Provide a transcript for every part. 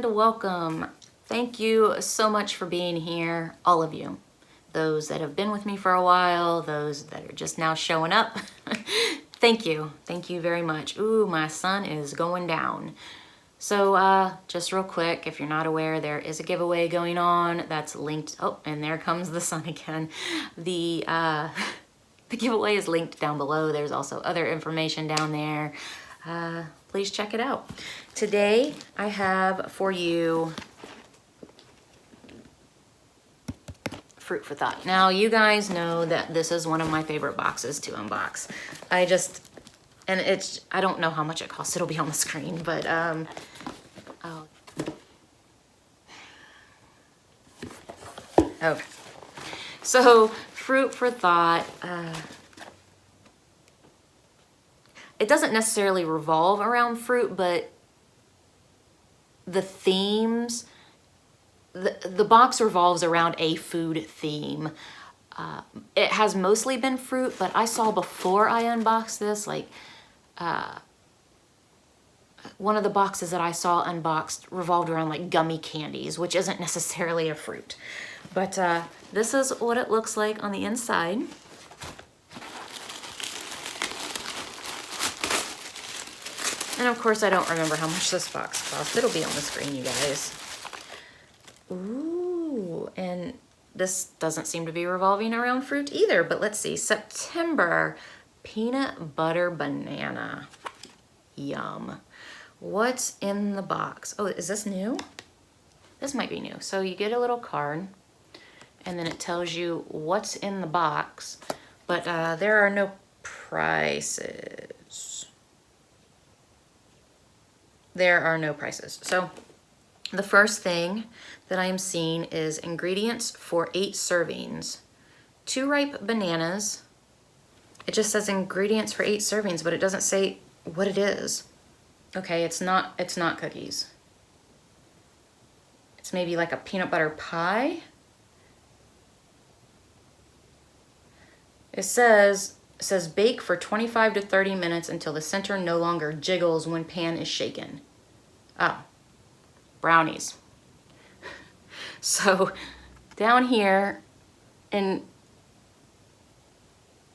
and welcome. Thank you so much for being here, all of you. Those that have been with me for a while, those that are just now showing up. Thank you. Thank you very much. Ooh, my sun is going down. So just real quick, if you're not aware, there is a giveaway going on that's linked. Oh, and there comes the sun again. The giveaway is linked down below. There's also other information down there. Please check it out. Today I have for you Fruit for Thought. Now you guys know that this is one of my favorite boxes to unbox. I don't know how much it costs. It'll be on the screen, but okay. So Fruit for Thought, it doesn't necessarily revolve around fruit, but the themes, the box revolves around a food theme. It has mostly been fruit, but I saw before I unboxed this, like one of the boxes that I saw unboxed revolved around like gummy candies, which isn't necessarily a fruit. But this is what it looks like on the inside. And of course, I don't remember how much this box cost. It'll be on the screen, you guys. Ooh, and this doesn't seem to be revolving around fruit either, but let's see. September, peanut butter banana. Yum. What's in the box? Oh, is this new? This might be new. So you get a little card, and then it tells you what's in the box, but there are no prices. There are no prices. So the first thing that I am seeing is ingredients for 8 servings. 2 ripe bananas. It just says ingredients for 8 servings, but it doesn't say what it is. Okay, it's not cookies. It's maybe like a peanut butter pie. It says bake for 25 to 30 minutes until the center no longer jiggles when pan is shaken. Oh, brownies. So down here, and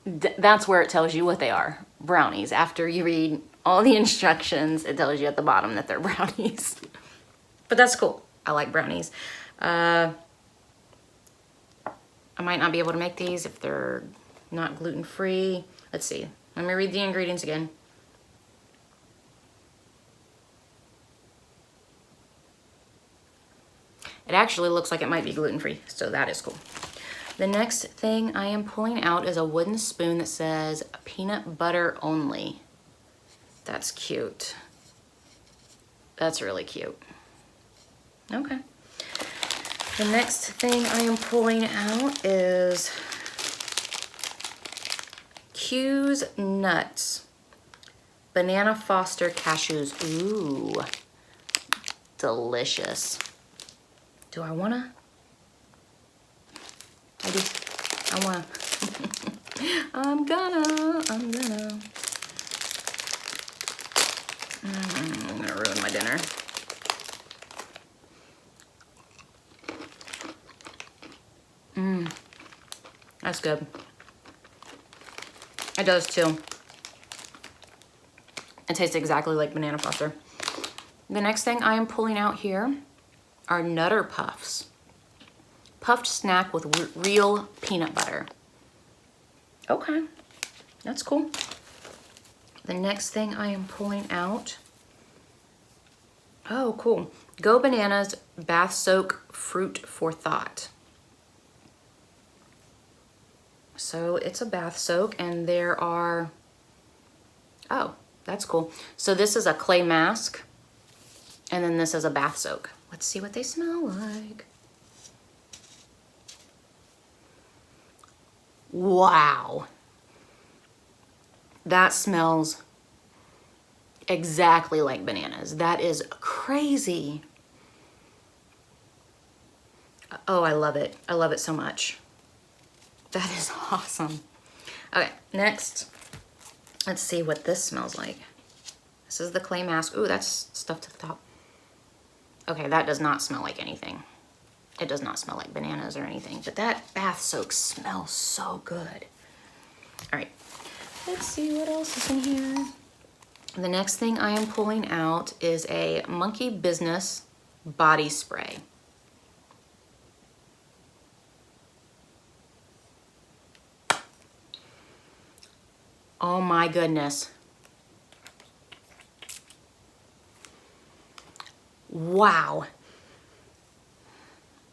that's where it tells you what they are, brownies. After you read all the instructions, it tells you at the bottom that they're brownies. But that's cool. I like brownies. I might not be able to make these if they're not gluten-free. Let's see. Let me read the ingredients again. It actually looks like it might be gluten-free, so that is cool. The next thing I am pulling out is a wooden spoon that says peanut butter only. That's cute. That's really cute. Okay. The next thing I am pulling out is Q's Nuts. Banana Foster Cashews. Ooh, delicious. Do I wanna? I do. I wanna. I'm gonna. I'm gonna ruin my dinner. That's good. It does too. It tastes exactly like Banana Foster. The next thing I am pulling out here are Nutter Puffs. Puffed snack with real peanut butter. Okay, that's cool. The next thing I am pulling out, oh cool, Go Bananas Bath Soak Fruit for Thought. So it's a bath soak, and there are, oh, that's cool. So this is a clay mask, and then this is a bath soak. Let's see what they smell like. Wow. That smells exactly like bananas. That is crazy. Oh, I love it. I love it so much. That is awesome. Okay, next, let's see what this smells like. This is the clay mask. Ooh, that's stuff to the top. Okay, that does not smell like anything. It does not smell like bananas or anything, but that bath soak smells so good. All right, let's see what else is in here. The next thing I am pulling out is a Monkey Business body spray. Oh my goodness. Wow.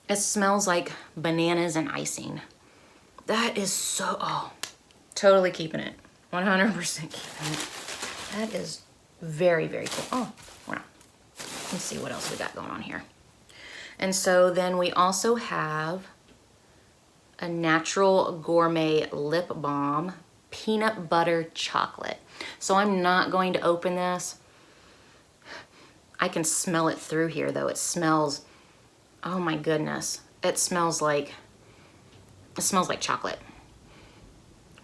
It smells like bananas and icing. That is so, oh, totally keeping it. 100% keeping it. That is very, very cool. Oh, wow. Let's see what else we got going on here. And so then we also have a Natural Gourmet Lip Balm, peanut butter chocolate. So I'm not going to open this. I can smell it through here though. It smells, oh my goodness. It smells like chocolate.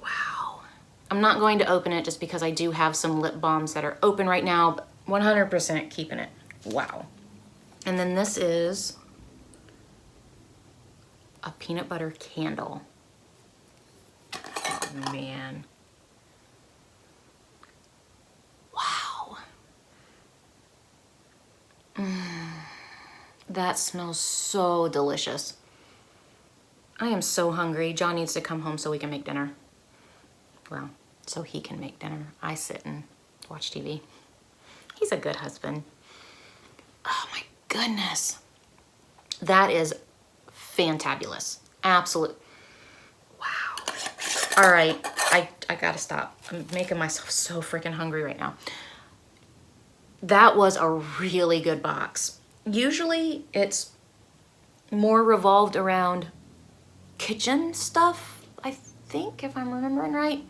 Wow. I'm not going to open it just because I do have some lip balms that are open right now, but 100% keeping it. Wow. And then this is a peanut butter candle. Oh man. Wow. That smells so delicious. I am so hungry. John needs to come home so we can make dinner. Well, so he can make dinner. I sit and watch TV. He's a good husband. Oh my goodness. That is fantabulous. Absolute. Wow. All right. I gotta stop. I'm making myself so freaking hungry right now. That was a really good box. Usually it's more revolved around kitchen stuff, I think, if I'm remembering right,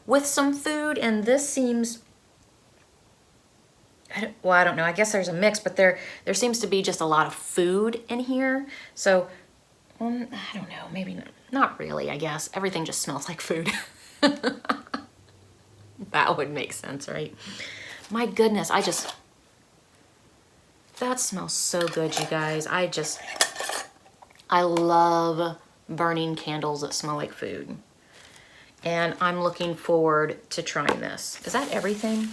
with some food, and this seems, I don't know, I guess there's a mix, but there seems to be just a lot of food in here, so I don't know, maybe not really, I guess. Everything just smells like food. That would make sense, right? My goodness, that smells so good, you guys. I love burning candles that smell like food. And I'm looking forward to trying this. Is that everything?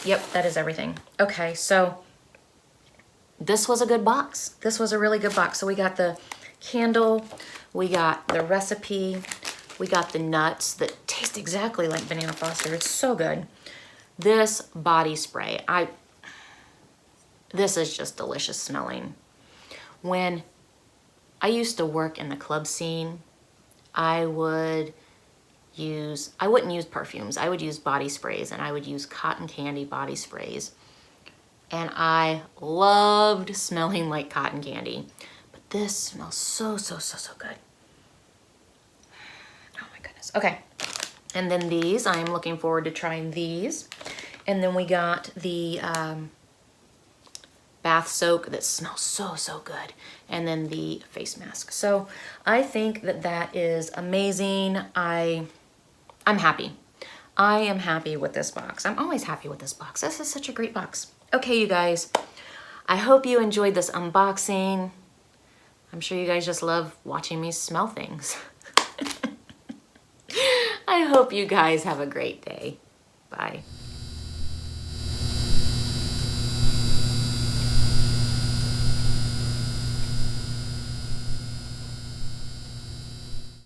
Yep, that is everything. Okay, so this was a good box. This was a really good box. So we got the candle, we got the recipe, we got the nuts that taste exactly like banana foster. It's so good. This body spray, this is just delicious smelling. When I used to work in the club scene, I wouldn't use perfumes. I would use body sprays, and I would use cotton candy body sprays. And I loved smelling like cotton candy. But this smells so, so, so, so good. Oh my goodness. Okay. And then these, I am looking forward to trying these. And then we got the bath soak that smells so, so good. And then the face mask. So I think that is amazing. I'm happy. I am happy with this box. I'm always happy with this box. This is such a great box. Okay, you guys, I hope you enjoyed this unboxing. I'm sure you guys just love watching me smell things. I hope you guys have a great day. Bye.